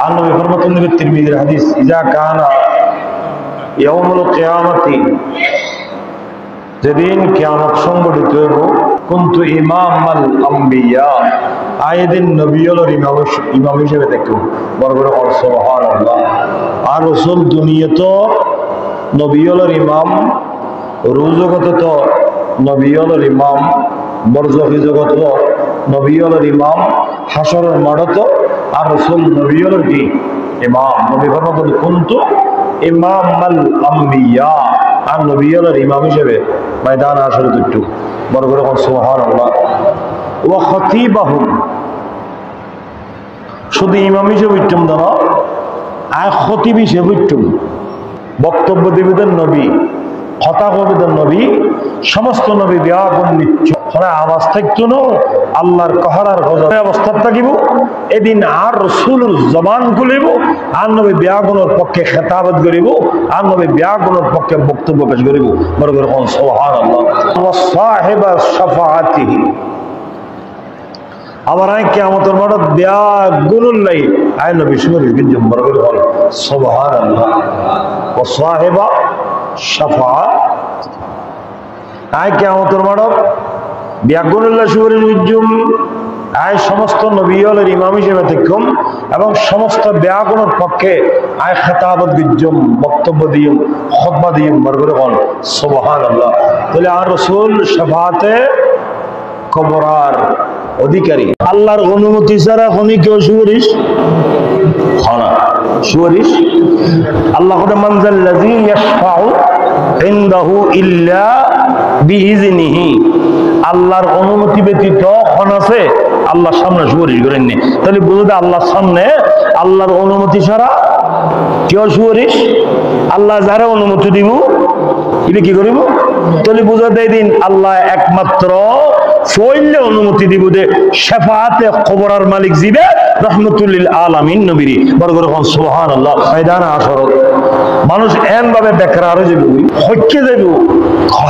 আল্লাহ ফরমাতুন নবী তিরমিজির হাদিস ইজা কানা ইয়াউমুল কিয়ামতি, যেদিন কিয়ামত সংঘটিত হইব, কুনতু ইমামাল আম্বিয়া, আয়েদিন নবিয়ুল ইমাম হিসেবে দেখো। বড় বড় সুবহানাল্লাহ। আর রাসূল দুনিয়াতে নবিয়ুল ইমাম, রুজগত তো নবিয়ুল ইমাম, বরজখি জগত নবিয়ুল ইমাম, হাসরের মাঠত আর রাসূল নবিয়ুল কি ইমাম। নবী ফরমাতুন কুনতু ইমামাল আম্বিয়া, আর নবিয়ুল ইমাম হিসেবে ময়দান হাসরে দুটো। বড় বড় সুবহানাল্লাহ। ওয়া খতিবাহুম, শুধু ইমাম হিসেবে উঠতাম না, আর খতিব হিসেবে উঠতাম। বক্তব্য দিবেন নবী, কথা কবিদের নবী, সমস্ত নবী ব্যাগুন নিচ্ছ আওয়াজ থাকতো না, আল্লাহর কহরার অবস্থা থাকিব। এদিন আর রাসূলের জবান খুলিব, আর নবী ব্যাগুনের পক্ষে খেতাবত করিব, আর নবী ব্যাগুনের পক্ষে বক্তব্য পেশ করিব। বড় বড় সুবহানাল্লাহ। ওয়া সাহিবা শাফাআতিহি, আবার আই কিয়ামতের মাঠে ব্যাগুনুল লাই আই নবী সুবরি বিজম। বড় বড় সুবহানাল্লাহ। ওয়া সাহিবা শাফাআত, আই কিয়ামতের মাঠে ব্যাগুনুল্লাহ সুবরি বিজম, আয় সমস্ত নবিয়লের ইমাম হিসেবে দেখুম এবং সমস্ত ব্যাগুনের পক্ষে আয় খেতাবত গিজম, বক্তব্য দিম, খুতবা দিম। বরগরে বল সুবহানাল্লাহ। তাহলে আর রাসূল শাফাআতে কবরার অধিকারী। আল্লাহর অনুমতি ছাড়া কোনি কেউ সুপারিশ হয় না। সুপারিশ আল্লাহ কোন মানজাল্লাযী ইয়াশফাউ ইনদাহু ইল্লা বিইজনিহি, আল্লাহর অনুমতি ব্যতীত কোন আছে আল্লাহর সামনে সুপারিশ করেননি। তাহলে বুঝতে আল্লাহর সামনে আল্লাহর অনুমতি ছাড়া কেউ সুপারিশ, আল্লাহ যারা অনুমতি দিব এটা কি করিব। তাহলে বুঝতে দিন আল্লাহ একমাত্র ফইলে অনুমতি দিব যে শাফাআতে কবরার মালিক জিবে রহমাতুল লিল আলামিন নবীরি। বড় করে সুবহানাল্লাহ। ময়দান হাসর মানুষ এন ভাবে বেকরার হয়ে যাবে, হইকে যাবে,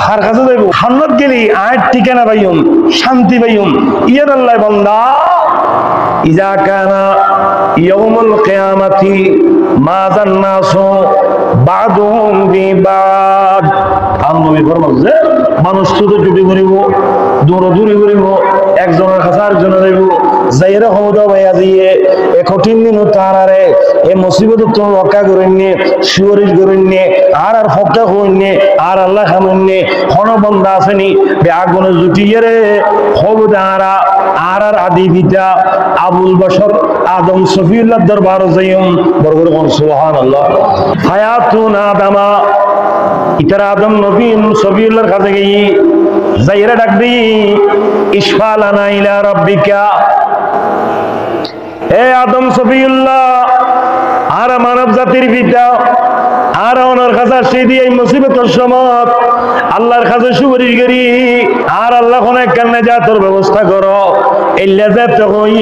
হার কাছে যাবে, হান্নাত গেলি আয় ঠিকানা পাইম, শান্তি পাইম। ইয়ার আল্লাহ বান্দা ইজা কানা ইয়াউমুল কিয়ামাতি মাযান নাসু বাদুহুম বিবাদ, নবী ফরমান যে মানুষ শুধু জুটি করিব, দৌড়াদৌড়ি করিব, একজনের কাছে আরেকজনে যাইব, যাইরে হওয়া ভাইয়া দিয়ে এ কঠিন দিন তারারে এ মুসিবত তো রক্ষা করেননি, সুয়ারিশ করেননি, আর আর ফক্কা হইনি, আর আল্লাহ খামেননি। কোন বন্ধা আসেনি বেআগুনে জুটিয়ে রে হবু তারা আর আর আদি পিতা আবুল বশর আদম সফিউল্লাহ দরবার যাইম। বড় করে সুবহানাল্লাহ। হায়াতুন আদামা, ইতারা আদম নবী সফিউল্লাহর কাছে গিয়ে যাইরা ডাক দি ইশফালানা ইলা রাব্বিকা, এ আদম সফিউল্লাহ আর মানব জাতির পিতা, আর ওনার কাছে আসি দিয়ে এই মুসিবতের সময় আল্লাহর কাছে সুপারিশ করি, আর আল্লাহ কোন কেন যা তোর ব্যবস্থা করো। এই লেজে তো হই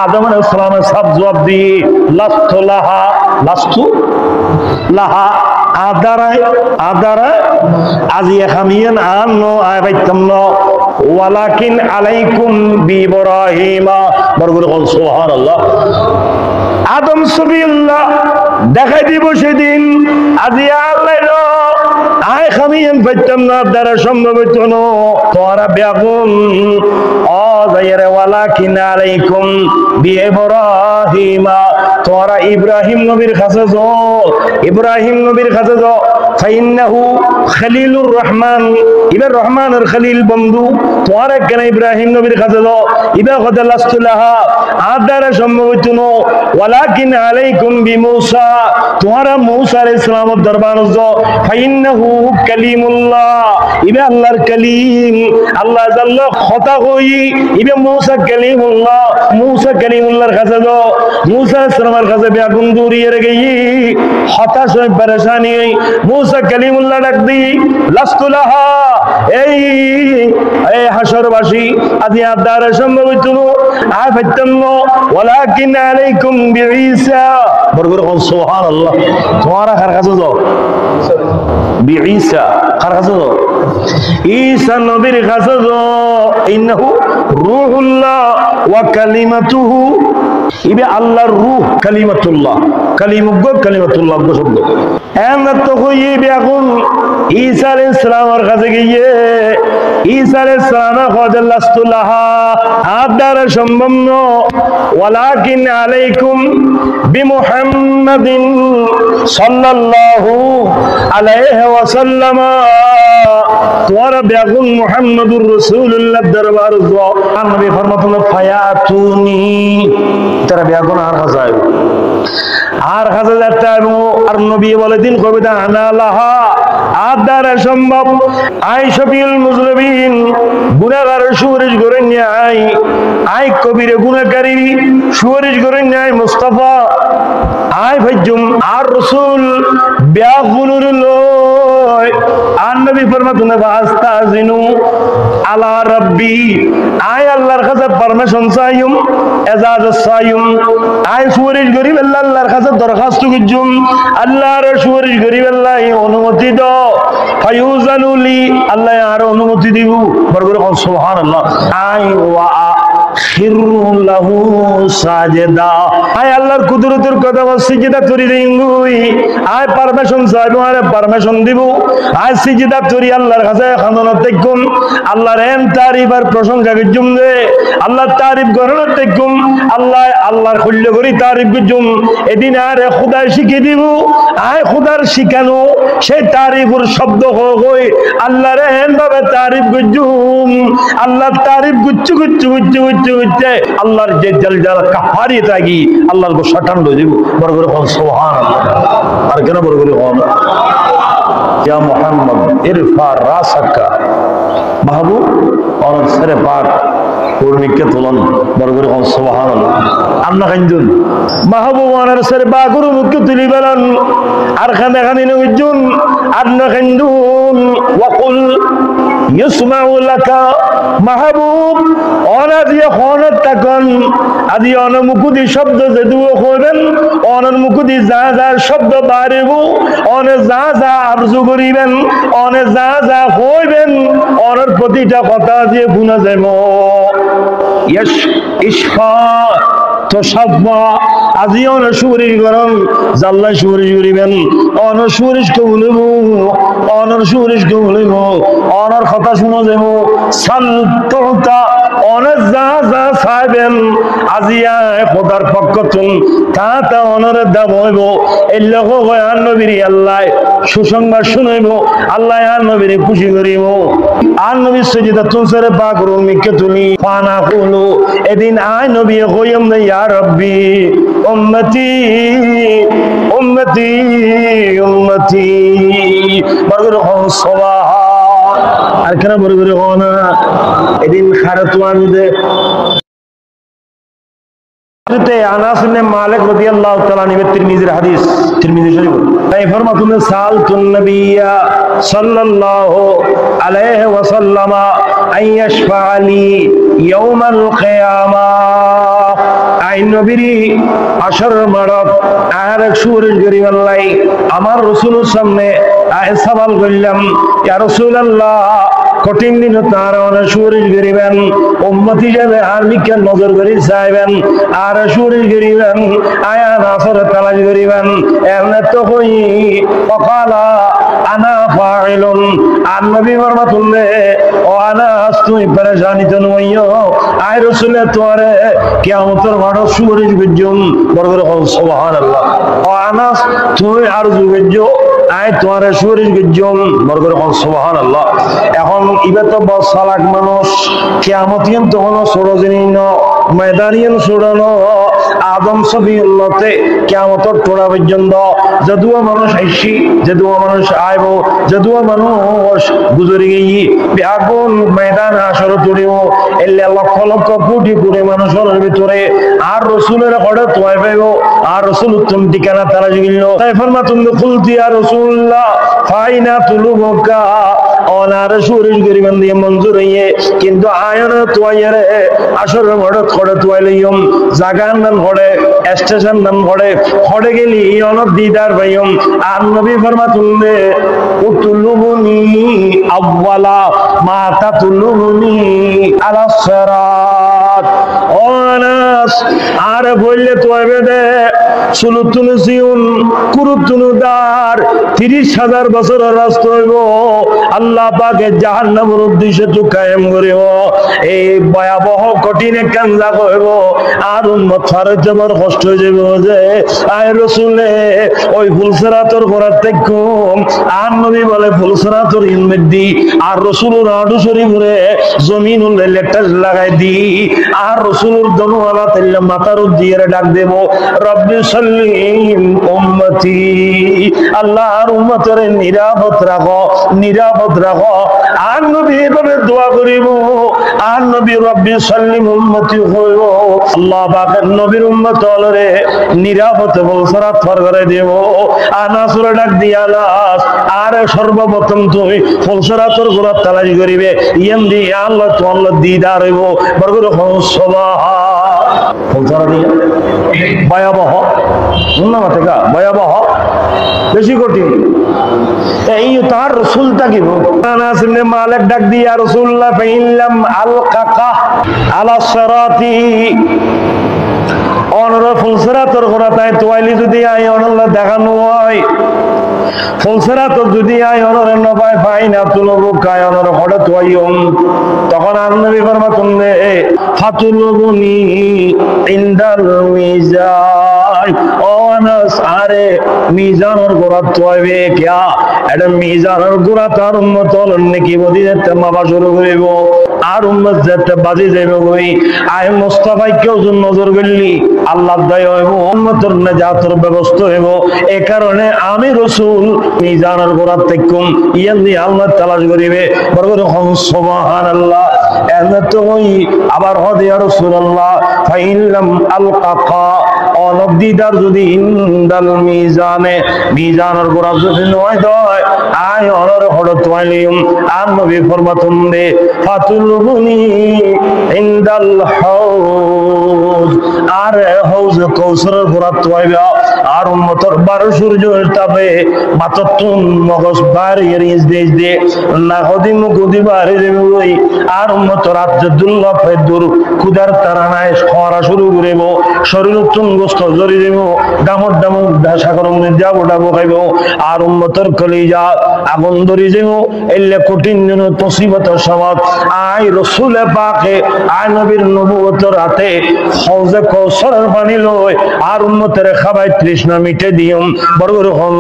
আদম আলাইহিস সালামের সব জবাব দি লাস্তু লাহা, লাস্তু লাহা, আদারায় আদারায় আজি খামিয়ান আনো আয় বাইতাম ন ওয়ালাকিন আলাইকুম বিইব্রাহিমা। বরগুলো কোন সুবহানাল্লাহ। আদম সফিউল্লাহ দেখাই দিব সেদিন আজি আল্লাহ আয় খামিয়ান বাইতাম না, দ্বারা সম্ভব হইতো না। তোরা বেগুন ও যাইরে ওয়ালাকিন আলাইকুম বিইব্রাহিমা, তোরা ইব্রাহিম নবীর কাছে যাও, ইব্রাহিম নবীর কাছে যাও। ফাইন্নাহু খলিলুর রহমান, ইবার রহমানের খলিল বন্ধু। তোরা কেন ইব্রাহিম নবীর কাছে যাও, ইবা কথা লাস্তু লাহা, আর দ্বারা সম্ভব হইতো না। ওয়ালাকিন আলাইকুম বিমূসা, তোরা মূসা আলাইহিস সালামের দরবার যাও। ফাইন্নাহু কালিমুল্লাহ, ইবা আল্লাহর কালিম, আল্লাহ জাল্লা কথা কই, ইবা মূসা কালিমুল্লাহ, মূসা কালিমুল্লাহর কাছে যাও। মূসা আলাইহিস সালামের কাছে বেগুন দূরিয়ে রেখে হতাশ হয়ে পরেশানি হই মূসা কালিমুল্লাহ ডাক দি লাস্তু লাহা, এই হাসরবাসী আজি আদার সম্ভব হইতো আয় পাইতাম না। ওয়ালাকিন আলাইকুম বিঈসা। বড় বড় সুবহানাল্লাহ। তোমার কার কাছে যাও? বিঈসা। কার কাছে যাও? ঈসা নবীর কাছে যাও। ইন্নাহু রূহুল্লাহ ওয়া কালিমাতুহু ইবে আল্লাহর রূহ কালিমাতুল্লাহ, কালিমুগ্গ কালিমাতুল্লাহ শব্দ। এমন তো হইবে এখন ঈসা আলাইহিস সালামের কাছে গিয়ে ঈসা আলাইহিস সালামের কথা লাস্তুল্লাহ আদার সম্ভব ওয়ালাকিন আলাইকুম বিমুহাম্মাদিন সাল্লাল্লাহু আলাইহি ওয়াসাল্লাম তোরা বেগুন মুহাম্মাদুর রাসূলুল্লাহ দরবার যাও। নবী ফরমাতুল ফায়াতুনি, তারা বেগুন আর হাজার আর হাজার টাইম। আর নবী বলে দিন কবিতা আনালাহা আদার সম্ভব আই শফিউল মুজরিমিন গুনাহগার সুপারিশ করে নিয়ে আই কবিরে গুনাহকারী সুপারিশ করে নিয়ে মুস্তাফা আই ভাইজুম আর রাসূল বেগুনুর লয়। আর নবী ফরমাতুন ফাস্তাজিনু আলা রাব্বি, আই আল্লাহর কাছে পারমিশন চাইম, এজাজত চাইম, আই সুপারিশ করি আল্লাহর কাছে দরখাস্ত করছুম, আল্লাহর সুপারিশ করি আল্লাহ অনুমতি দাও। ফায়ুজানুলি, আল্লাহ আর অনুমতি দিব। বরকত সুবহানাল্লাহ। আই ওয়া খিরুল্লাহু সাজদা, আই আল্লাহর কুদরতের কথা সিজদা করি দেই। আই পারমিশন চাইবো আর পারমিশন দিব। আই সিজদা করি আল্লাহর কাছে খানাত দেখুন আল্লাহর এন তারিফ আর প্রশংসা করছুম যে আল্লাহ তারিফ করার দেখুন আল্লাহ আল্লাহর খুল্য করি তারিফ করছুম। এদিন আর খুদাই শিখিয়ে দিব। আই খুদার শিখানো সেই তারিফের শব্দ হই আল্লাহর এন ভাবে তারিফ করছুম। আল্লাহ তারিফ গুচ্ছু গুচ্ছু গুচ্ছু গুচ্ছু গুচ্ছু আল্লাহর যে জাল কাফারি থাকি আল্লাহর গো শটান লই দিব। বড় করে কোন সুবহানাল্লাহ। আর কেন বড় করে কোন ইয়া মুহাম্মদ ইরফা রাসাকা, মাহবুব और सरे पाक पूर्णिके तुलन बड़ করে কোন সুবহানাল্লাহ। আল্লাহ কাইন্দুন মাহবুব ওনার সরে পাক মুক্তি তুলি বলেন আর খানে খানি নজুন আল্লাহ কাইন্দুন ওয়াকুল ইসমাউ লাকা, মাহবুব ওনা দিয়ে খনত তাকন আদি অনমুকুদি শব্দ যে দুও কইবেন অনর মুকুদি যা যা শব্দ বাড়িব অনে যা যা আরজু করিবেন অনে যা যা কইবেন অনর প্রতিটা কথা দিয়ে গুনা যাইব। ইশ ইশফা তোসাব্বা, আজি অন সুপারিশ করেন জাল্লা সুপারিশ করিবেন অন সুপারিশ কবুলিব অনর সুপারিশ কবুলিব অনর কথা শুনো যাব। সালতা অন যা যা চাইবেন আজিয়া খোদার পক্ষতুন তা তা অনর দাম হইব। এই লোক আর নবীর আল্লাহ সুসংবাদ শুনাইব, আল্লাহ আর নবীর খুশি করিব। আর নবী সজিদা তুলসরে পাক রুমিকে তুলি পানা কুলু এদিন আয় নবী কইম না ইয়া রব্বি উম্মতি উম্মতি উম্মতি বরগর হন সুবহান। আর কেন বরগর হন এদিন খারাতু আনদে আনাস ইবনে মালিক রাদিয়াল্লাহু তাআলা নিবে তিরমিজির হাদিস, তিরমিজি শরীফ। তাই ফরমাতুন সালতুন নবিয়্যা সাল্লাল্লাহু আলাইহি ওয়াসাল্লাম আইয়াশফা লি ইয়াউমাল কিয়ামাহ, আই নবীর আসর মারত আর সুপারিশ করি আল্লাহ আমার রাসূলের সামনে আয় সওয়াল করলাম ইয়া রাসূলুল্লাহ কঠিন দিন তার অনেক সুপারিশ করিবেন উম্মতি যাবে আর মিকে নজর করি চাইবেন আর সুপারিশ করিবেন আয়া নাসর তালাশ করিবেন এমনে তো হই অকালা আনা ফাইলুন। আর নবী ফরমাতুল্লাহ ও আনাস তুই পরেশানি তো নইও আয় রাসূলে তোরে কিয়ামতের মাঠে সুপারিশ করজুম। বড় করে সুবহানাল্লাহ। ও আনাস তুই আরজু করজো আয় তোরে সুপারিশ করজুম। বড় করে সুবহানাল্লাহ। এখন ইবে তো বড় চালাক মানুষ কিয়ামতিন তো হলো সরজনীন ময়দানিন সুরানো আদম সফিউল্লাহতে কিয়ামতের টোড়া পর্যন্ত যদুয়া মানুষ আইসি যদুয়া মানুষ আইব যদুয়া মানুষ গুজরি গিয়ে বেগুন ময়দান আসর তুলিব এলে লক্ষ লক্ষ কোটি কোটি মানুষের ভিতরে আর রাসূলের ঘরে তোয়াই পাইব আর রাসূল উত্তম ঠিকানা তারা গিল। তাই ফরমাতুন কুলতি ইয়া রাসূলুল্লাহ ফাইনা তুলুবকা অনার সুরিশ গরিমান দিয়ে মঞ্জুর হইয়ে কিন্তু আয়ন তোয়াইরে আসর ঘরে ঘরে তোয়াই লইম জাগান নাম ঘরে স্টেশন নাম ঘরে ঘরে গেলি অনর দিদার ভাইম। আর নবী ফরমাতুল্লাহ উতুলুবনি আওয়ালা মা তাতুলুবনি আলা সিরাত, ও আনাস আর বললে তোয়াবে দে সুলুতুন সিউন কুরুতুনু দার 30,000 বছরের রাস্তা হইব আল্লাহ পাকে জাহান্নামের উদ্দেশ্যে তো কায়েম করিব এই ভয়াবহ কঠিন কাঞ্জা কইব আর উম্মত ফারে যাবার কষ্ট হয়ে যাবে যে আয় রাসূলে ওই ফুলসরাতর করার দেখুম আর নবী বলে ফুলসরাতর ইলমে দি আর রাসূলুর আডু শরীফরে জমিনুল লেটার লাগাই দি আর রাসূলুর দনুওয়ালা তেল মাথার দিয়ে ডাক দেব রব্বি সাল্লিম উম্মতি আল্লাহর উম্মতের নিরাপদ রাখো আর নবী এভাবে দোয়া করিব আর নবী রব্বি সাল্লিম উম্মতি হইব আল্লাহ পাকের নবীর উম্মত হলরে নিরাপদে ফুলসরাত পার করে দেব আনাসুরে ডাক দিয়া আনাস আর সর্বপ্রথম তুমি ফুলসরাতর গোড়া তালাশ করিবে ইয়াম দি আল্লাহ তো আল্লাহ দিদার হইব বরগুলো ফুলসরা দিয়ে ভয়াবহ ভয়াবহ বেশি কঠিন এই তার রাসূলটা কি আনাস ইবনে মালিক ডাক দিয়া রাসূলুল্লাহ ফাইল্লাম আলকাকা আলা সিরাতি অনর ফুলসরাতর গোড়া তাই তোয়াইলি যদি আই অনল্লাহ দেখানো হয় ফুলসরাত যদি আই অনর নবাই পাই না তুলবো কায় অনর হঠাৎ তোয়াইম তখন নবী ফরমাতুন নে ফাতুলুবনি ইনদাল মিজান ও আনাস আরে মিজানের গোড়া তোয়াইবে কিয়া এটা মিজানের গোড়া তার উম্মত নাকি বদি যেতে মাবা শুরু করিব আর উম্মত যেতে বাজি যাইবে কই আয় মুস্তাফাই কেউ নজর করলি আল্লাহ দয়া হইব উম্মতের নাজাতের ব্যবস্থা হইব এই কারণে আমি রাসূল মিজানের গোড়া দেখুম ইয়ান দি আল্লাহ তালাশ করিবে বরকত সুবহানাল্লাহ এত হই আবার হদে ইয়া রাসূলুল্লাহ ফাইল্লাম আলকাকা অনবদিদার যদি ইনদাল মিজানের গোড়া যদি নয় দয় আয় অনর হঠাৎ তোয়াইলিম আর নবী ফরমাতুন দে ফাতুলুবনি ইনদাল হাউজ আর হাউজ কৌসরের গোড়া তোয়াইবা আর উম্মতর 12 সূর্যের তাপে মাততুন মগজ বাড়ি রিজ দেশ দে না হদি মুকুদি বাড়ি দেবই আর উম্মতর আব্দুল্লাহ ফেদুর খুদার তারানায় খরা শুরু করিব শরীর উত্তম গোস্ত জরি দেব ডামর সাগর যাবো ডাবো খাইব আর উম্মতর কলিজা আগুন ধরি যাব এলে কঠিন দিন মুসিবতের সমাজ আয় রাসূলে পাকে আয় নবীর নবুয়তের হাতে হাউজে কৌসরের পানি লয় আর উম্মতের খাবাই তৃষ্ণা মিটে দিয়ম বড় বড় হন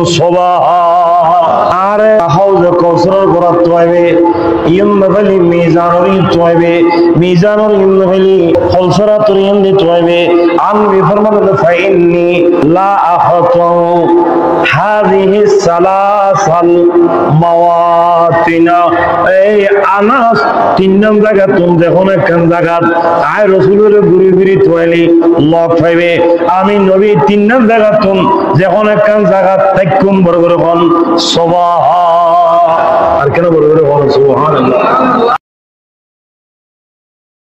আর হাউজে কৌসরের গোড়া তোয়াইবে ইয়মবলি মিজানুল তোয়াইবে মিজানুল ইয়মবলি ফুলসরাতুল ইয়মদি তোয়াইবে আমি ফরমানো ফাইন্নি লা আখাতু হাযিহি সালাসাল মাওয়াতিনা এই আনাস 3 নং জায়গা তুমি যখন একখান জায়গা আয় রাসূলের ঘুরি ঘুরি তোয়াইলি লক পাইবে আমি নবী 3 নং জায়গা তুমি যখন একখান জায়গা তাইকুম বড় বড় হন সুবহান আর কেন বড় বড় হন সুবহানাল্লাহ